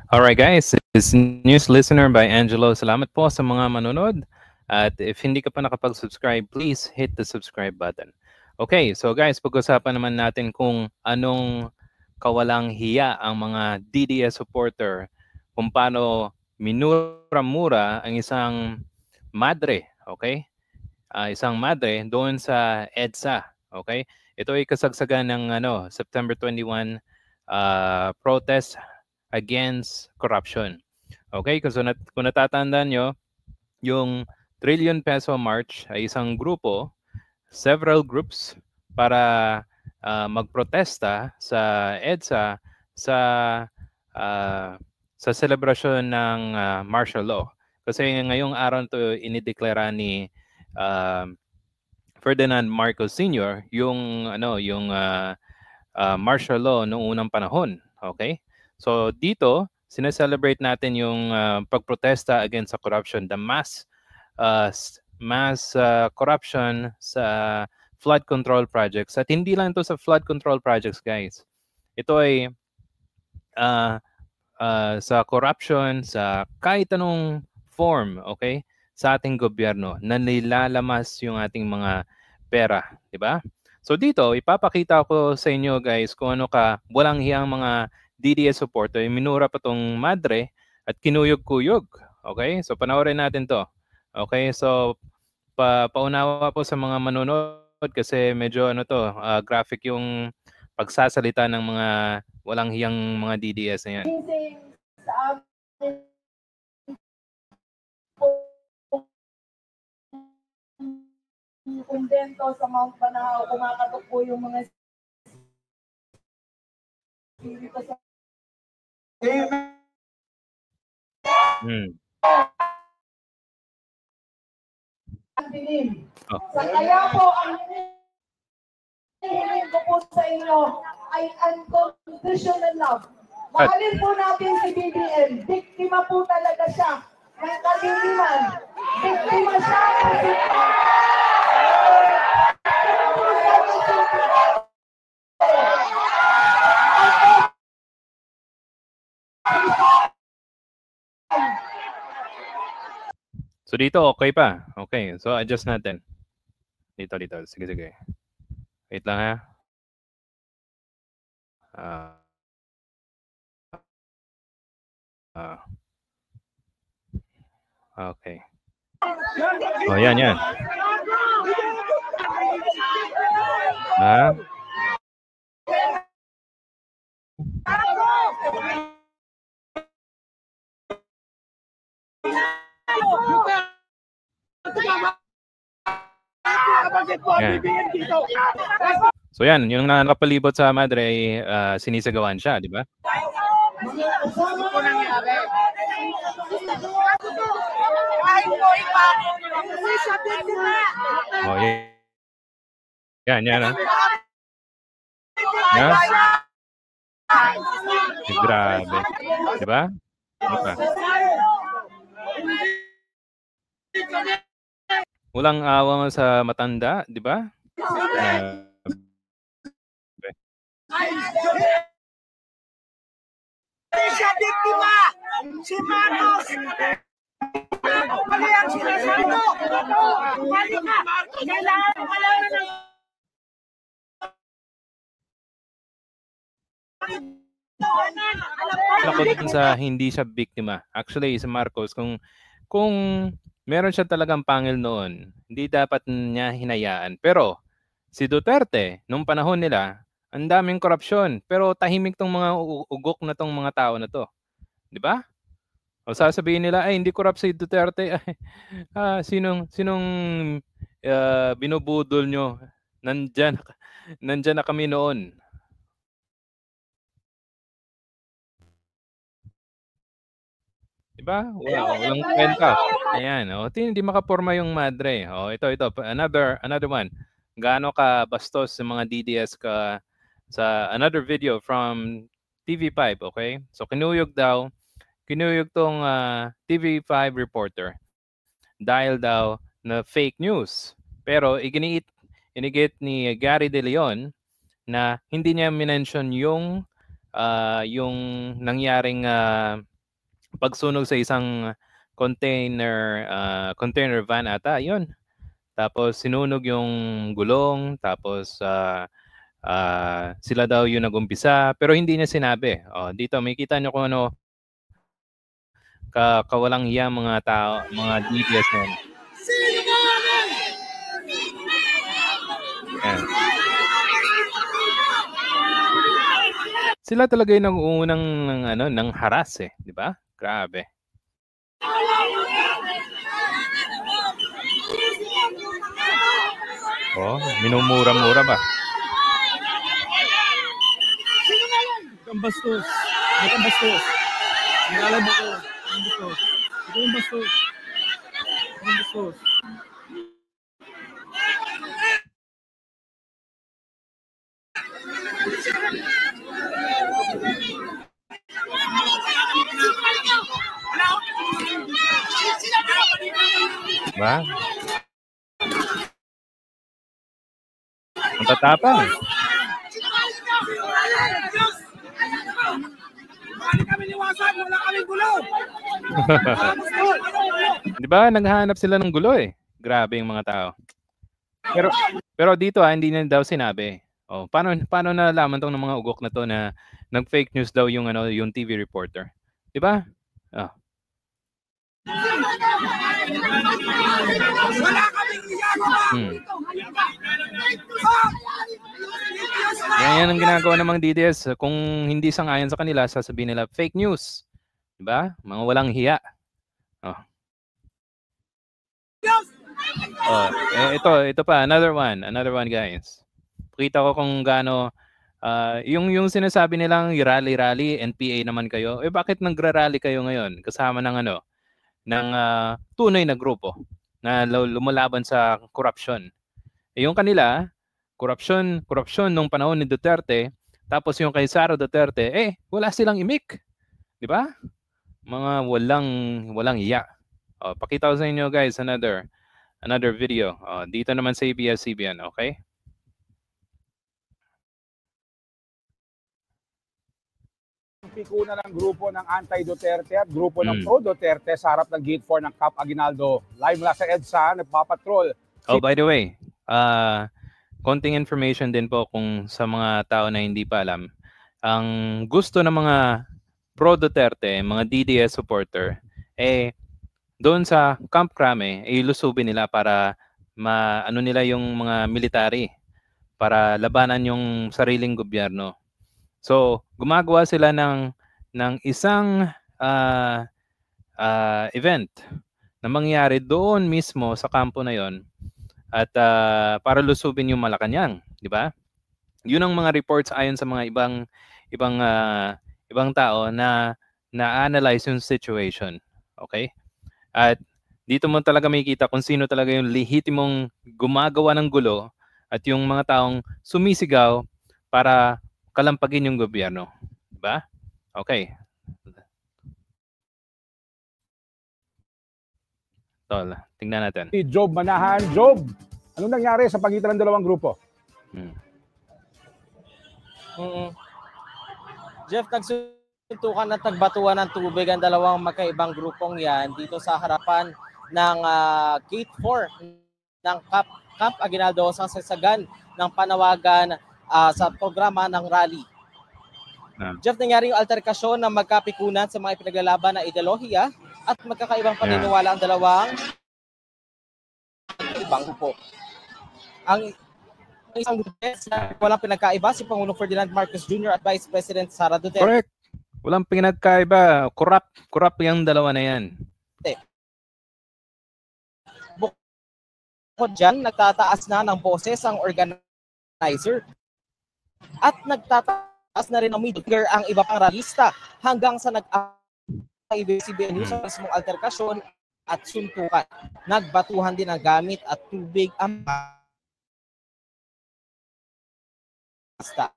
Alright guys, this is News Listener by Angelo. Salamat po sa mga manonood. At if hindi ka pa nakapag-subscribe, please hit the subscribe button. Okay, so guys, pag-usapan naman natin kung anong kawalang hiya ang mga DDS supporter, kung paano minura-mura ang isang madre, okay? Isang madre doon sa EDSA, okay? Ito ay kasagsagan ng September 21 protest against corruption. Okay, kung natatandaan nyo, yung Trillion Peso March ay isang grupo, several groups, para magprotesta sa EDSA sa uh, sa selebrasyon ng martial law. Kasi ngayong araw to inideklara ni uh, Ferdinand Marcos Sr. yung martial law noong unang panahon. Okay? So dito, sineselebrate natin yung pagprotesta against sa corruption, the mass corruption sa flood control projects. At hindi lang ito sa flood control projects, guys. Ito ay sa corruption sa kahit anong form, okay? Sa ating gobyerno na nilalamas yung ating mga pera, di ba? So dito, ipapakita ko sa inyo guys kung ano ka walang hiyang mga DDS supporter. Minura pa tong madre at kinuyog-kuyog. Okay? So panoorin natin to. Okay? So paunawa po sa mga manonood kasi medyo graphic yung pagsasalita ng mga walang hiyang mga DDS na yan. Kumbento sa Mount Banahaw, kumakatok po yung mga spirito sa dilim. Sa kaya po, ang hinihiling ko po sa inyo ay unconditional love. Mahalin po natin si BBM. Biktima po talaga siya ng kadiliman. Biktima siya ng So dito okay pa. Okay. So adjust natin. Dito. Sige. Wait lang ha. Okay. Oh, yan. So yan, yung nakapalibot sa madre ay sinisagawan siya, di ba? Oh, yan. Yan. Grabe. Di ba? Walang awa sa matanda, di ba? Siya biktima! Si Marcos! Mali ang sinasabi mo! Mali ka! Kailangan malaman ng ako dun sa hindi siya biktima. Actually, si Marcos, kung meron siya talagang pangil noon, hindi dapat niya hinayaan. Pero si Duterte, nung panahon nila, ang daming korupsyon. Pero tahimik tong mga ugok na tong mga tao na to. Di ba? O sasabihin nila, ay hindi corrupt si Duterte. Sinong binubudol nyo? Nandyan na kami noon. Diba? Walang kwenta. Ayan. Hindi makaporma yung madre. Ito. Another one. Gaano ka bastos sa mga DDS ka sa another video from TV5, okay? So kinuyog tong TV5 reporter dahil daw na fake news. Pero inigit ni Gary De Leon na hindi niya minention yung nangyaring pagsunog sa isang container van ata, yun. Tapos sinunog yung gulong, tapos sila daw yung nag-umpisa, pero hindi niya sinabi. Dito makita niyo kung ano kawalang hiya mga tao, mga DDS na yan. Yan. Sila talaga yung nag-uunang ng haras eh, di ba? Grabe. Minumura-mura ba? Ang bastos. Ang bastos. Nalala mo ko. Ang bastos. Ito yung bastos. Ang bastos. Ba? Ang tatapang. Di ba? Naghahanap sila ng gulo eh. Grabe yung mga tao. Pero dito hindi na daw sinabi. Paano nalaman tong ng mga ugok na to na nag-fake news daw yung yung TV reporter? Di ba? Yan ang ginagawa ng mga DDS. Kung hindi sang-ayon sa kanila, sasabihin nila fake news. Diba? Mga walang hiya. Ito pa, another one guys. Pakita ko kung gaano yung sinasabi nilang rally, NPA naman kayo. Bakit nagra-rally kayo ngayon kasama ng ng tunay na grupo na lumalaban sa corruption? Yung kanila, corruption nung panahon ni Duterte, tapos yung kay Sara Duterte, wala silang imik. Di ba? Mga walang iya. Pakita ko sa inyo guys another video. Dito naman sa ABS-CBN, okay? Pikuna ng grupo ng anti-Duterte at grupo ng pro-Duterte sa harap ng Gate 4 ng Cap Aguinaldo. Live mula sa EDSA, nagpapatrol. By the way, konting information din po kung sa mga tao na hindi pa alam. Ang gusto ng mga pro-Duterte, mga DDS supporter, doon sa Camp Crame, ilusubin nila para maano nila yung mga military para labanan yung sariling gobyerno. So, gumagawa sila ng isang event na mangyari doon mismo sa kampo na yon at para lusubin yung Malacanang, di ba? Yun ang mga reports ayon sa mga ibang tao na na-analyze yung situation. Okay? At dito mo talaga makikita kung sino talaga yung lehitimong gumagawa ng gulo at yung mga taong sumisigaw para kalampagin yung gobyerno. Diba? Okay. Tingnan natin. Si Job Manahan. Job, anong nangyari sa pagitan ng dalawang grupo? Jeff, nagsuntukan at nagbatuan ng tubig ang dalawang magkaibang grupong yan dito sa harapan ng Gate 4 ng Camp Aguinaldo sa sasagan ng panawagan sa programa ng rally. Jeff, nangyari yung alterkasyon ng magkapikunan sa mga ipinaglalaban na ideolohiya at magkakaibang paniniwala ang dalawang ibang grupo. Ang isang walang pinagkaiba si Pangulong Ferdinand Marcos Jr. at Vice President Sara Duterte. Correct. Walang pinagkaiba. Corrupt yung dalawa na yan. Bukod dyan, nagtataas na ng boses ang organizer at nagtataas na rin ang middle finger ang iba pang ralista hanggang sa nag-ABS-CBN News sa mismong alterkasyon at suntukan. Nagbatuhan din ng gamit at tubig ang basta.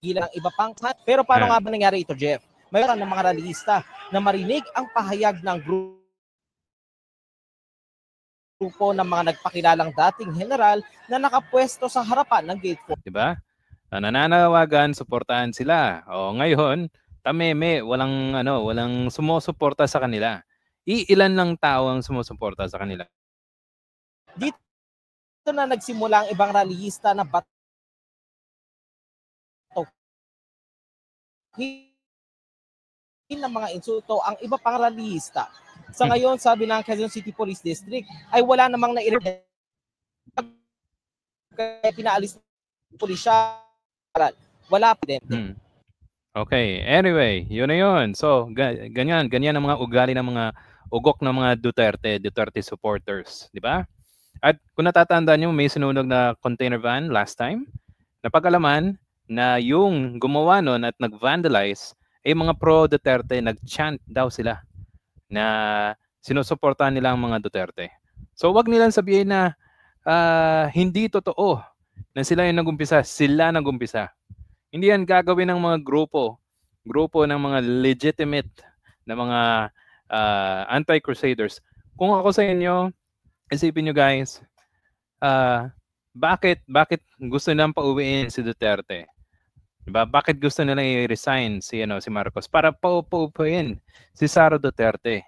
Gilang iba pang pero paano nga ba nangyari ito, Jeff? Mayroon ng mga ralista na marinig ang pahayag ng grupo ng mga nagpakilalang dating general na nakapwesto sa harapan ng Gate 4. Diba? Nananawagan, suportahan sila. Ngayon, tameme, walang sumusuporta sa kanila. Iilan lang tao ang sumusuporta sa kanila. Dito na nagsimula ang ibang rallyista na ng mga insulto ang iba pang rallyista. Sa ngayon, sabi ng Quezon City Police District ay wala namang kaya pinaalis ng pulisya. Wala pa din. Okay, anyway, yun na yun. So, ganyan ang mga ugali ng mga ugok ng mga Duterte supporters, di ba? At kung natatandaan nyo, may sinunog na container van last time. Napag-alaman na yung gumawa nun at nag-vandalize ay mga pro-Duterte, nag-chant daw sila na sinusuportahan nila ang mga Duterte. So wag nilang sabihin na hindi totoo na sila yung nag-umpisa, sila nag-umpisa. Hindi yan gagawin ng mga grupo ng mga legitimate na mga anti-crusaders. Kung ako sa inyo, isipin nyo guys, bakit gusto nilang pauwiin si Duterte? Diba? Bakit gusto nilang i-resign si Marcos? Para paupuin si Sara Duterte.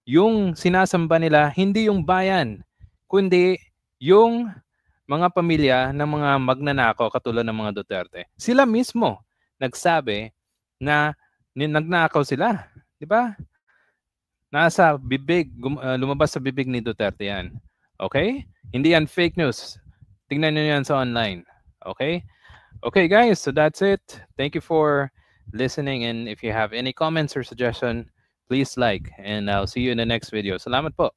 Yung sinasamba nila, hindi yung bayan, kundi yung mga pamilya ng mga magnanakaw katulad ng mga Duterte. Sila mismo nagsabi na nagnakaw sila. Diba? Nasa bibig, lumabas sa bibig ni Duterte yan. Okay? Hindi yan fake news. Tingnan nyo yan sa online. Okay? Okay, guys. So that's it. Thank you for listening. And if you have any comments or suggestion, please like. And I'll see you in the next video. Salamat po.